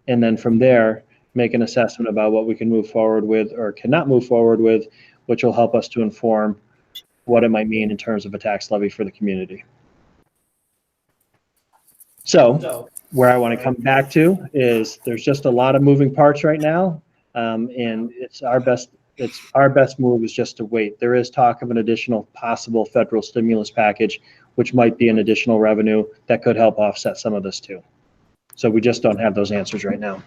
And then from there, make an assessment about what we can move forward with or cannot move forward with, which will help us to inform what it might mean in terms of a tax levy for the community. So where I want to come back to is there's just a lot of moving parts right now. And it's our best move is just to wait. There is talk of an additional possible federal stimulus package, which might be an additional revenue that could help offset some of this too. So we just don't have those answers right now.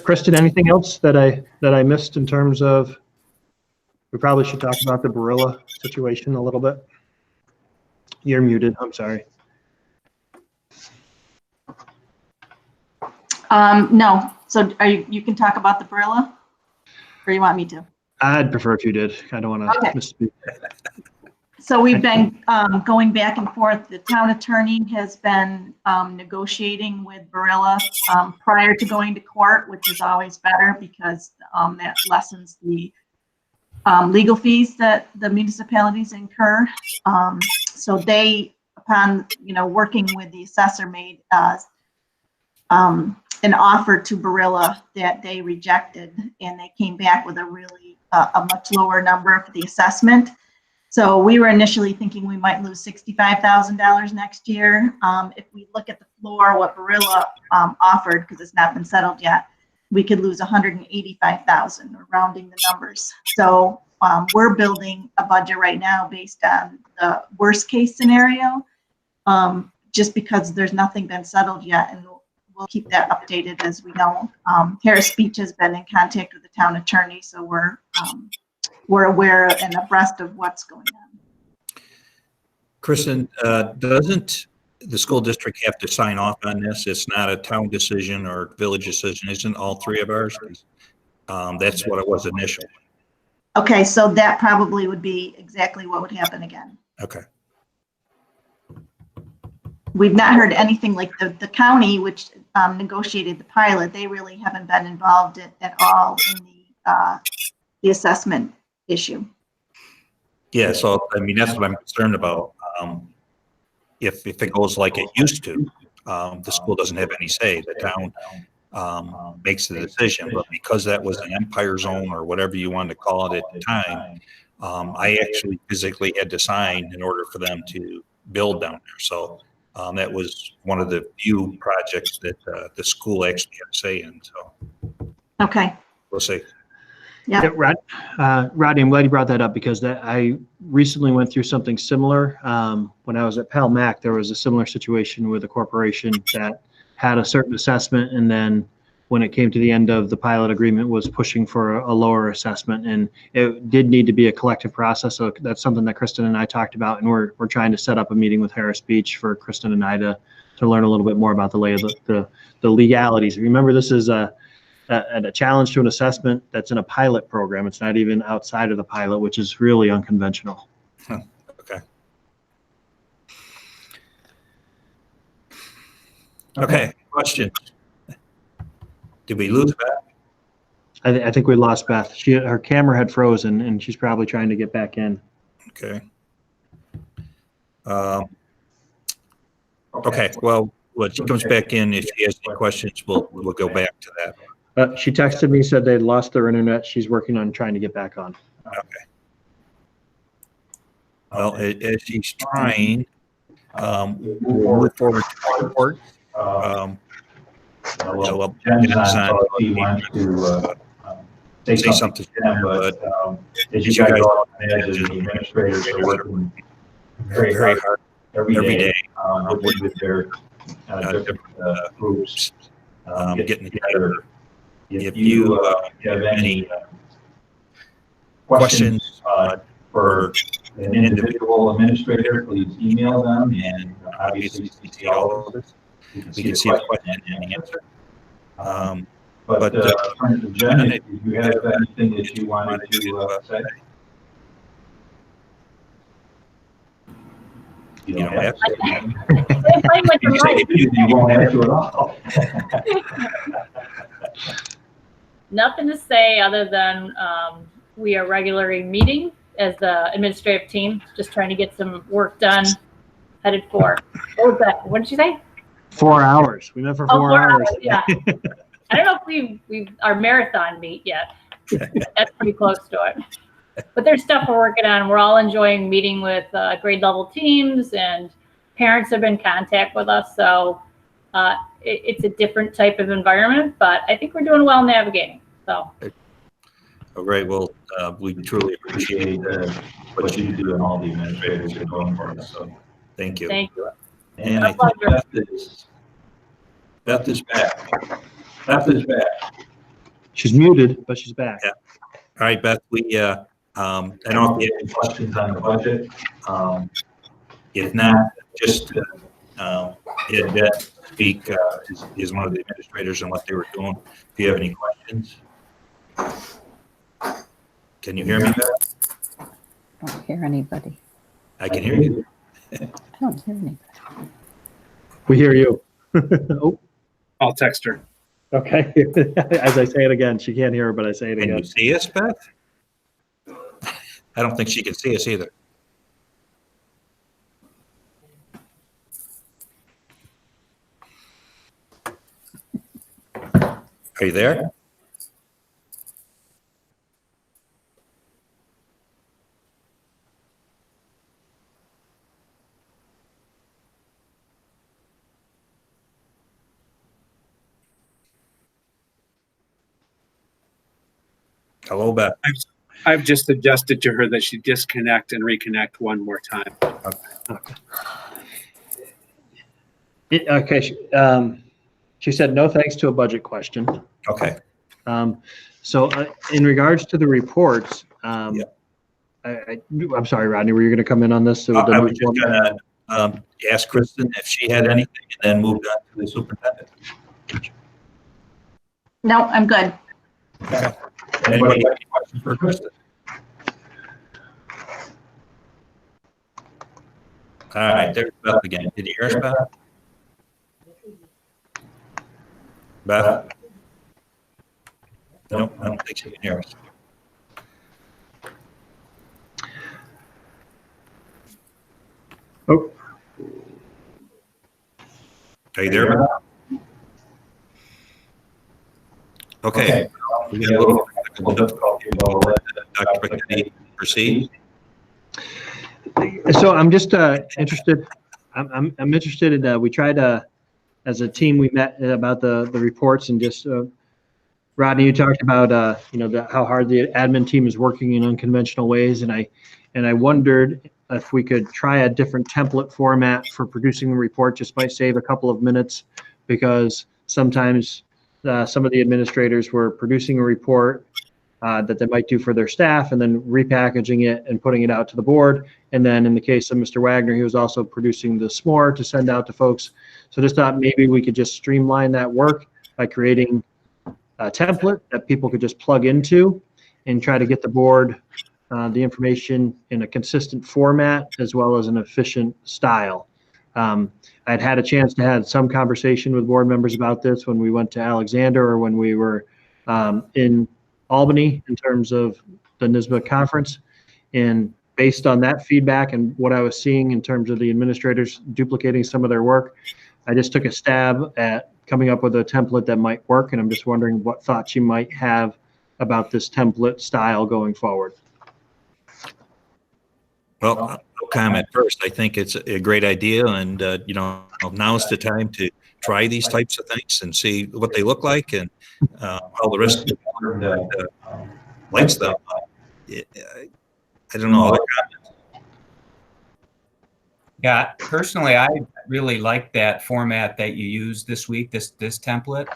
Kristen, anything else that I missed in terms of, we probably should talk about the Barilla situation a little bit. You're muted, I'm sorry. No, so you can talk about the Barilla, or you want me to? I'd prefer if you did. I don't want to misspeak. So we've been going back and forth. The town attorney has been negotiating with Barilla prior to going to court, which is always better because that lessens the legal fees that the municipalities incur. So they, upon working with the assessor, made an offer to Barilla that they rejected, and they came back with a really a much lower number for the assessment. So we were initially thinking we might lose $65,000 next year. If we look at the floor, what Barilla offered, because it's not been settled yet, we could lose $185,000, or rounding the numbers. So we're building a budget right now based on the worst case scenario, just because there's nothing been settled yet, and we'll keep that updated as we know. Harris Beach has been in contact with the town attorney, so we're aware and abreast of what's going on. Kristen, doesn't the school district have to sign off on this? It's not a town decision or village decision. Isn't all three of ours? That's what it was initially. Okay, so that probably would be exactly what would happen again. Okay. We've not heard anything like the county, which negotiated the pilot. They really haven't been involved at all in the assessment issue. Yeah, so I mean that's what I'm concerned about. If it goes like it used to, the school doesn't have any say. The town makes the decision, but because that was an empire zone or whatever you wanted to call it at the time, I actually physically had to sign in order for them to build down there. So that was one of the few projects that the school actually had a say in. So okay, we'll see. Yeah, Rodney, I'm glad you brought that up because I recently went through something similar. When I was at Pal Mac, there was a similar situation with a corporation that had a certain assessment, and then when it came to the end of the pilot agreement was pushing for a lower assessment, and it did need to be a collective process. So that's something that Kristen and I talked about, and we're trying to set up a meeting with Harris Beach for Kristen and I to learn a little bit more about the lay of the legalities. Remember, this is a challenge to an assessment that's in a pilot program. It's not even outside of the pilot, which is really unconventional. Okay. Okay. Question. Did we lose Beth? I think we lost Beth. Her camera had frozen, and she's probably trying to get back in. Okay. Okay. Well, when she comes back in, if she has any questions, we'll go back to that. She texted me, said they'd lost their internet. She's working on trying to get back on. Okay. Well, as she's trying, we'll move forward to the report. Well, Jen's on, so he wants to say something to them, but as you guys all imagine, the administrators are working very hard every day working with their different groups, getting together. If you have any questions for an individual administrator, please email them, and obviously see all of this. We can see the question and the answer. But Jen, if you have anything that you wanted to say? You don't have to. You say you won't have to at all. Nothing to say other than we are regularly meeting as the administrative team, just trying to get some work done. Headed for, what was that? What did you say? 4 hours. We met for 4 hours. Yeah. I don't know if we've our marathon meet yet. That's pretty close to it. But there's stuff we're working on. We're all enjoying meeting with grade level teams, and parents have been in contact with us. So it's a different type of environment, but I think we're doing well navigating. So. Oh, great. Well, we truly appreciate what you do and all the administrators are doing for us. So thank you. Thank you. And I think Beth is back. Beth is back. She's muted, but she's back. Yeah. All right, Beth, I don't know if you have any questions on the budget. If not, just had Beth speak, is one of the administrators and what they were doing. If you have any questions. Can you hear me, Beth? I don't hear anybody. I can hear you. I don't hear anybody. We hear you. Oh, I'll text her. okay. As I say it again, she can't hear, but I say it Can again. you see us, Beth? I don't think she can see us either. Are you there? Hello, Beth. I've just suggested to her that she disconnect and reconnect one more time. Okay. She said no thanks to a budget question. Okay. So in regards to the reports, I'm sorry, Rodney, were you going to come in on this? So I was just going to ask Kristen if she had anything and then moved on to the superintendent. No, I'm good. Okay. Anybody have any questions for Kristen? All right, there's Beth again. Did you hear us, Beth? Beth? Nope, I don't think she can hear us. Oh. Are you there, Beth? Okay. We got a little technical difficulty. We'll let Dr. McKinney proceed. So I'm just interested. I'm interested in. We tried as a team. We met about the reports and just. Rodney, you talked about how hard the admin team is working in unconventional ways, and I wondered if we could try a different template format for producing the report. Just might save a couple of minutes, because sometimes some of the administrators were producing a report that they might do for their staff and then repackaging it and putting it out to the board. And then in the case of Mr. Wagner, he was also producing the SMORE to send out to folks. So just thought maybe we could just streamline that work by creating a template that people could just plug into and try to get the board the information in a consistent format as well as an efficient style. I'd had a chance to have some conversation with board members about this when we went to Alexander or when we were in Albany in terms of the NISBA conference. And based on that feedback and what I was seeing in terms of the administrators duplicating some of their work, I just took a stab at coming up with a template that might work. And I'm just wondering what thoughts you might have about this template style going forward. Well, I'll comment first. I think it's a great idea, and now's the time to try these types of things and see what they look like and how the rest of the board likes them. I don't know. Other comments? Yeah, personally, I really like that format that you used this week, this template.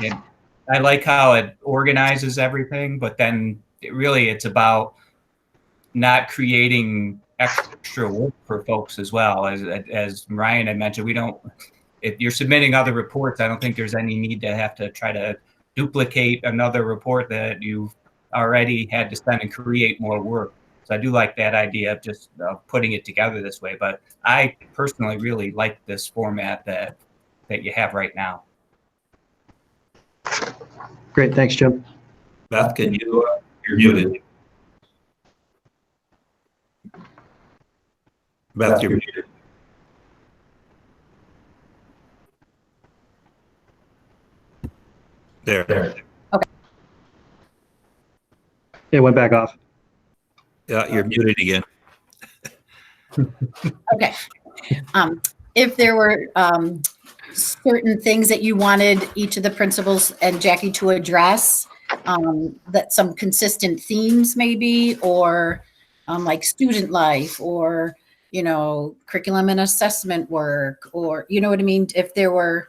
And I like how it organizes everything, but then it's about not creating extra work for folks as well. As Ryan had mentioned, we don't if you're submitting other reports, I don't think there's any need to have to try to duplicate another report that you've already had to spend and create more work. So I do like that idea of just putting it together this way. But I personally really like this format that you have right now. Great, thanks, Jim. Beth, can you, you're muted. Beth, you're muted. There. Okay. It went back off. Yeah, you're muted again. Okay. If there were certain things that you wanted each of the principals and Jackie to address, that some consistent themes maybe, or like student life, or, you know, curriculum and assessment work, or, you know what I mean? If there were,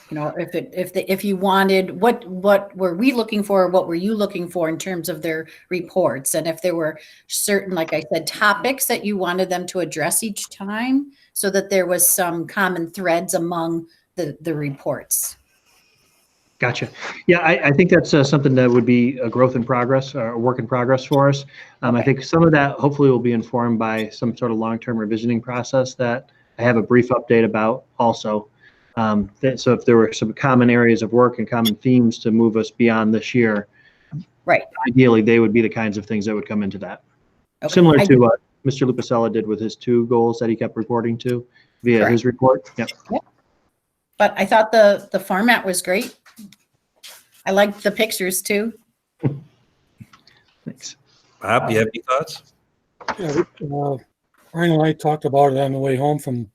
you know, if you wanted, what were we looking for? What were you looking for in terms of their reports? And if there were certain, like I said, topics that you wanted them to address each time, so that there was some common threads among the reports. Gotcha. Yeah, I think that's something that would be a growth in progress, or a work in progress for us. Okay. I think some of that hopefully will be informed by some sort of long-term revisioning process that I have a brief update about also. So if there were some common areas of work and common themes to move us beyond this year, right, ideally they would be the kinds of things that would come into that. Okay. Similar to what Mr. Lupacella did with his 2 goals that he kept reporting to via Correct. his report. Yep. But I thought the format was great. I liked the pictures too. Thanks. Bob, do you have any thoughts? Yeah, Ryan and I talked about it on the way home from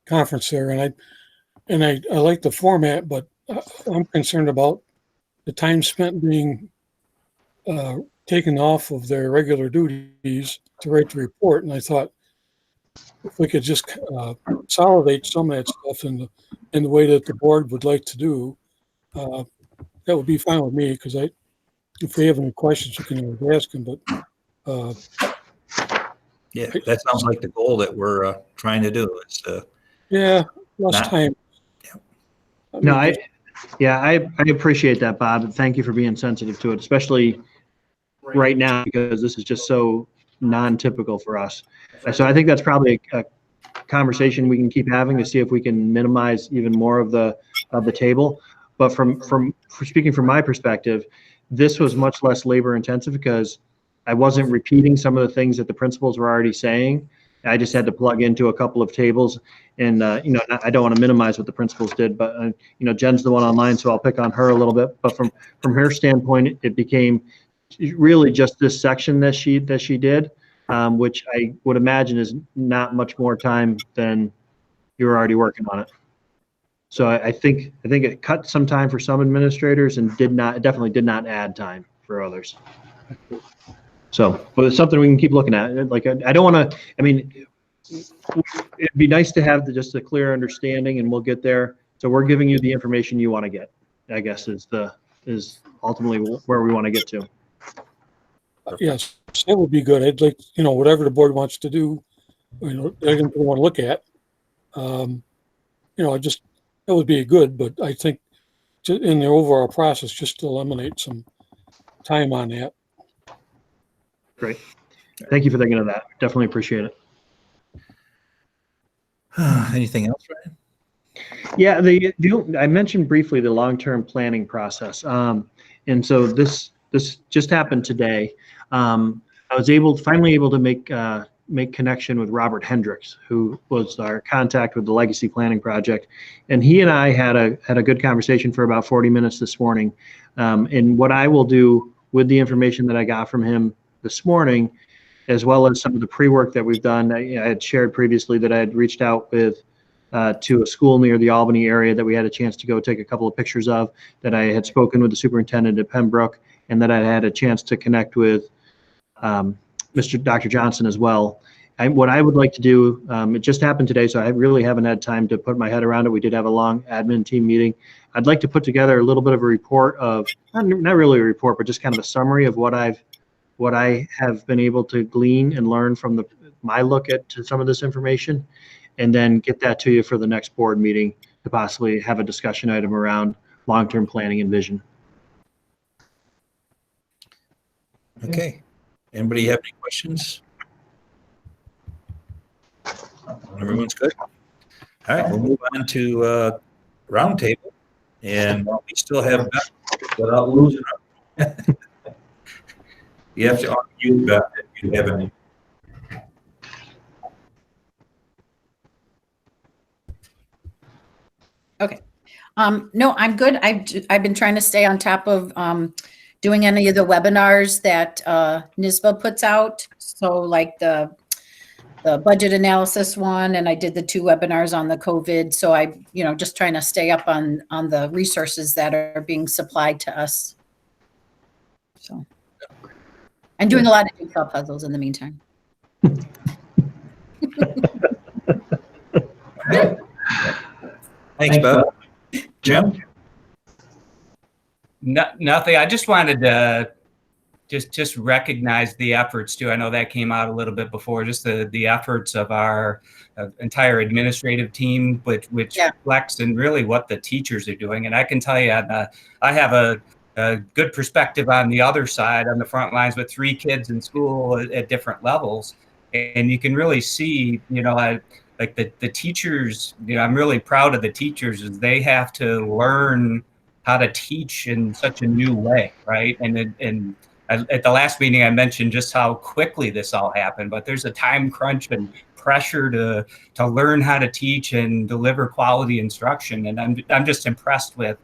conference there, and I like the format, but I'm concerned about the time spent being taken off of their regular duties to write the report. And I thought if we could just consolidate some of that stuff in the way that the board would like to do, that would be fine with me, because if we have any questions, we can always ask them. But Yeah, that sounds like the goal that we're trying to do. Is yeah, less time. Yeah. No, I appreciate that, Bob. Thank you for being sensitive to it, especially right now, because this is just so non-typical for us. So I think that's probably a conversation we can keep having to see if we can minimize even more of the table. But from speaking from my perspective, this was much less labor intensive because I wasn't repeating some of the things that the principals were already saying. I just had to plug into a couple of tables, and you know, I don't want to minimize what the principals did, but you know, Jen's the one online, so I'll pick on her a little bit. But from her standpoint, it became really just this section that she did, which I would imagine is not much more time than you're already working on it. So I think it cut some time for some administrators and definitely did not add time for others. So, but it's something we can keep looking at. Like, I don't want to, I mean, it'd be nice to have just a clear understanding, and we'll get there. So we're giving you the information you want to get, I guess, is ultimately where we want to get to. Yes, that would be good. I'd like, you know, whatever the board wants to do, you know, I don't want to look at, you know, that would be good, but I think in the overall process, just to eliminate some time on that. Great. Thank you for thinking of that. Definitely appreciate it. Anything else, Ryan? Yeah, I mentioned briefly the long-term planning process. And so this just happened today. I was finally able to make connection with Robert Hendricks, who was our contact with the Legacy Planning Project. And he and I had a good conversation for about 40 minutes this morning. And what I will do with the information that I got from him this morning, as well as some of the pre-work that we've done, I had shared previously that I had reached out to a school near the Albany area that we had a chance to go take a couple of pictures of, that I had spoken with the superintendent at Pembroke, and that I had a chance to connect with Dr. Johnson as well. What I would like to do, it just happened today, so I really haven't had time to put my head around it. We did have a long admin team meeting. I'd like to put together a little bit of a report of, not really a report, but just kind of a summary of what I have been able to glean and learn from my look at to some of this information, and then get that to you for the next board meeting to possibly have a discussion item around long-term planning and vision. Okay. Anybody have any questions? Everyone's good? All right, we'll move on to roundtable, and we still have Beth without losing her. You have to unmute Beth if you have any. Okay. No, I'm good. I've been trying to stay on top of doing any of the webinars that NISBA puts out. So like the budget analysis one, and I did the 2 webinars on the COVID. So I, just trying to stay up on the resources that are being supplied to us. So, and doing a lot of jigsaw puzzles in the meantime. Thanks, Beth. Jim? Nothing. I just wanted to just recognize the efforts too. I know that came out a little bit before, just the efforts of our entire administrative team, which reflects in really what the teachers are doing. And I can tell you, I have a good perspective on the other side, on the front lines with 3 kids in school at different levels. And you can really see, like the teachers, I'm really proud of the teachers, is they have to learn how to teach in such a new way, right? And at the last meeting, I mentioned just how quickly this all happened, but there's a time crunch and pressure to learn how to teach and deliver quality instruction. And I'm just impressed with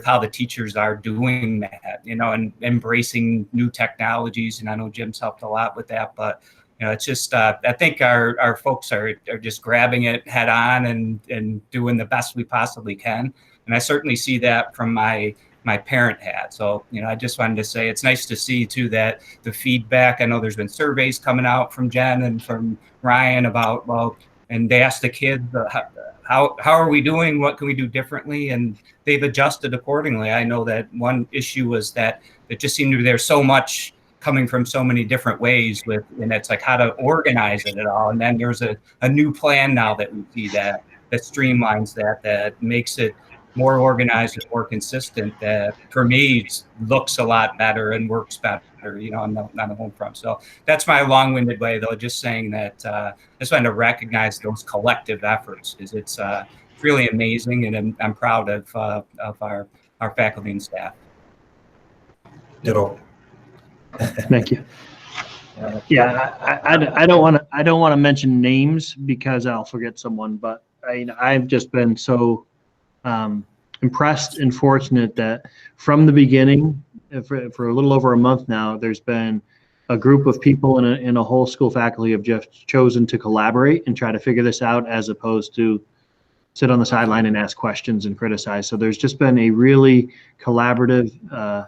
how the teachers are doing that, and embracing new technologies. And I know Jim's helped a lot with that, but it's just, I think our folks are just grabbing it head on and doing the best we possibly can. And I certainly see that from my parent hat. So, I just wanted to say it's nice to see too that the feedback, I know there's been surveys coming out from Jen and from Ryan about, and they asked the kids, how are we doing? What can we do differently? And they've adjusted accordingly. I know that one issue was that it just seemed to be there's so much coming from so many different ways and it's like how to organize it at all. And then there's a new plan now that we see that streamlines that makes it more organized and more consistent, that for me looks a lot better and works better, on the home front. So that's my long-winded way, though, just saying that I just wanted to recognize those collective efforts, because it's really amazing, and I'm proud of our faculty and staff. Ditto. Thank you. Yeah, I don't want to mention names because I'll forget someone, but I've just been so impressed and fortunate that from the beginning, for a little over a month now, there's been a group of people in a whole school faculty have just chosen to collaborate and try to figure this out, as opposed to sit on the sideline and ask questions and criticize. So there's just been a really collaborative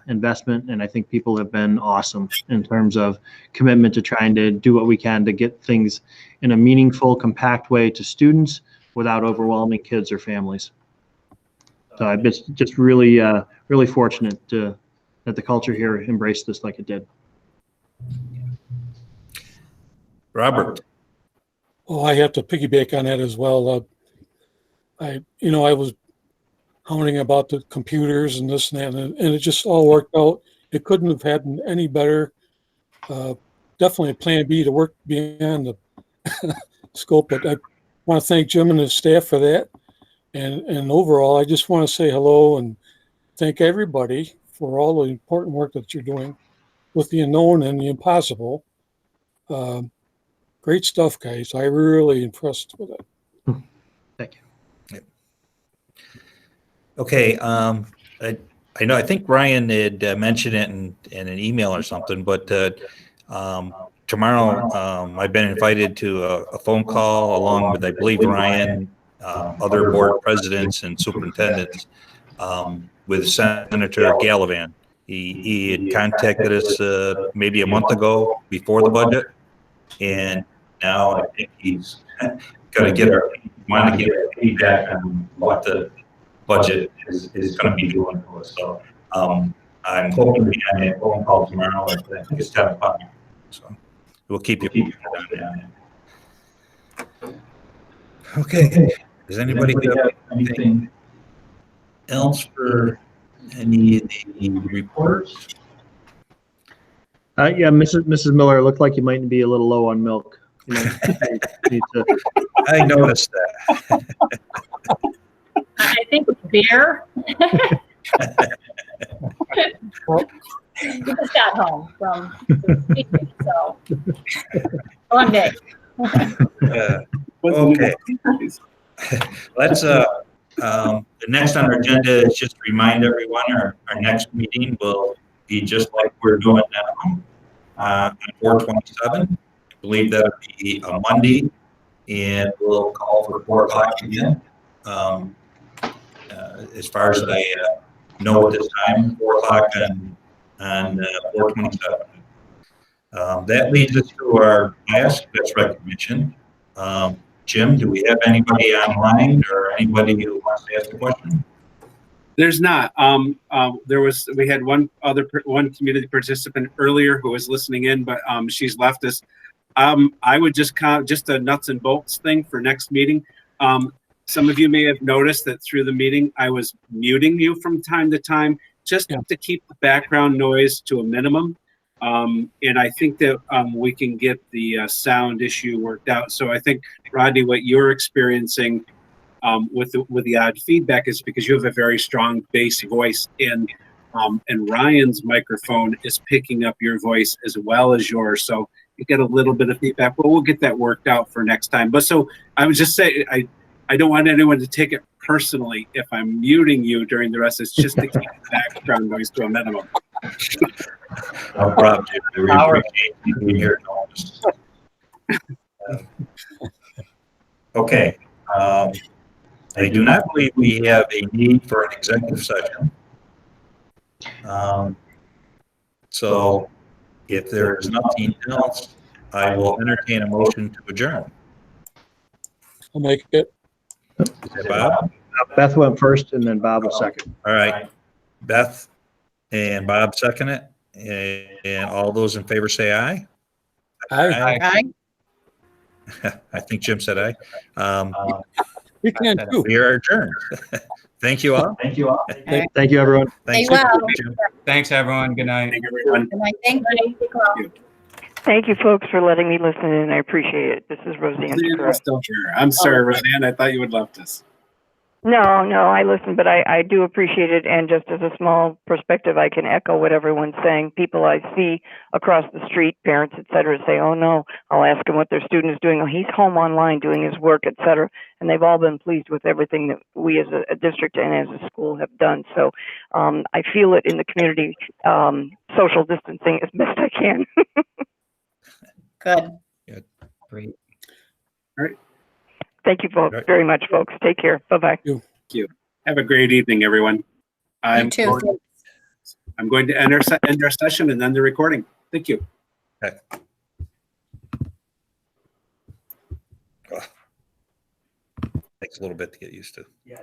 investment, and I think people have been awesome in terms of commitment to trying to do what we can to get things in a meaningful, compact way to students without overwhelming kids or families. So I've been just really, really fortunate that the culture here embraced this like it did. Robert. Oh, I have to piggyback on that as well. I was hounding about the computers and this and that, and it just all worked out. It couldn't have had any better. Definitely a plan B to work beyond the scope, but I want to thank Jim and his staff for that. And overall, I just want to say hello and thank everybody for all the important work that you're doing with the unknown and the impossible. Great stuff, guys. I really impressed with it. Thank you. Okay. I think Ryan had mentioned it in an email or something, but tomorrow I've been invited to a phone call along with, I believe, Ryan, other board presidents and superintendents, with Senator Gallivan. He had contacted us maybe a month ago before the budget, and now I think he's going to want to get our feedback on what the budget is going to be doing for us. So I'm hoping we have a phone call tomorrow. I think it's 10 o'clock. So we'll keep you posted on that. Okay. Does anybody Anybody have have anything else for any of the reports? Yeah, Mrs. Miller, it looked like you might be a little low on milk. You might need to. I noticed that. I think it's beer. We just got home from the meeting, so long day. Okay. Let's, the next on our agenda is just to remind everyone our next meeting will be just like we're doing now, on 4/27. I believe that would be a Monday, and we'll call for 4 o'clock again. As far as I know at this time, 4 o'clock on 4/27. That leads us to our last best recognition. Jim, do we have anybody online or anybody who wants to ask a question? There's not. We had one community participant earlier who was listening in, but she's left us. I would just count just a nuts and bolts thing for next meeting. Some of you may have noticed that through the meeting, I was muting you from time to time, just to keep the background noise to a minimum. And I think that we can get the sound issue worked out. So I think, Rodney, what you're experiencing with the odd feedback is because you have a very strong bass voice, and Ryan's microphone is picking up your voice as well as yours. So you get a little bit of feedback, but we'll get that worked out for next time. But so I would just say, I don't want anyone to take it personally if I'm muting you during the rest. It's just to keep the background noise to a minimum. No problem, Jim. We appreciate you being here. Okay. I do not believe we have a need for an executive session. So if there is nothing else, I will entertain a motion to adjourn. I'll make it. Is that Bob? Beth went first, and then Bob was second. All right. Beth and Bob second it. And all those in favor say aye. Aye. I think Jim said aye. We can too. We are adjourned. Thank you all. Thank you all. Thank you, everyone. Thanks. Stay well. Jim. Thanks, everyone. Good night. Thank you, everyone. And I thank you. Thank you, folks, for letting me listen in. I appreciate it. This is Roseanne. Roseanne is still here. I'm sorry, Roseanne. I thought you would left us. No, I listen, but I do appreciate it. And just as a small perspective, I can echo what everyone's saying. People I see across the street, parents, et cetera, say, oh, no, I'll ask them what their student is doing. Oh, he's home online doing his work, et cetera. And they've all been pleased with everything that we as a district and as a school have done. So I feel it in the community, social distancing as best I can. Good. Great. All right. Thank you very much, folks. Take care. Bye-bye. Thank you. Have a great evening, everyone. I'm going to end our session and end the recording. Thank you. Okay. Takes a little bit to get used to. Yeah.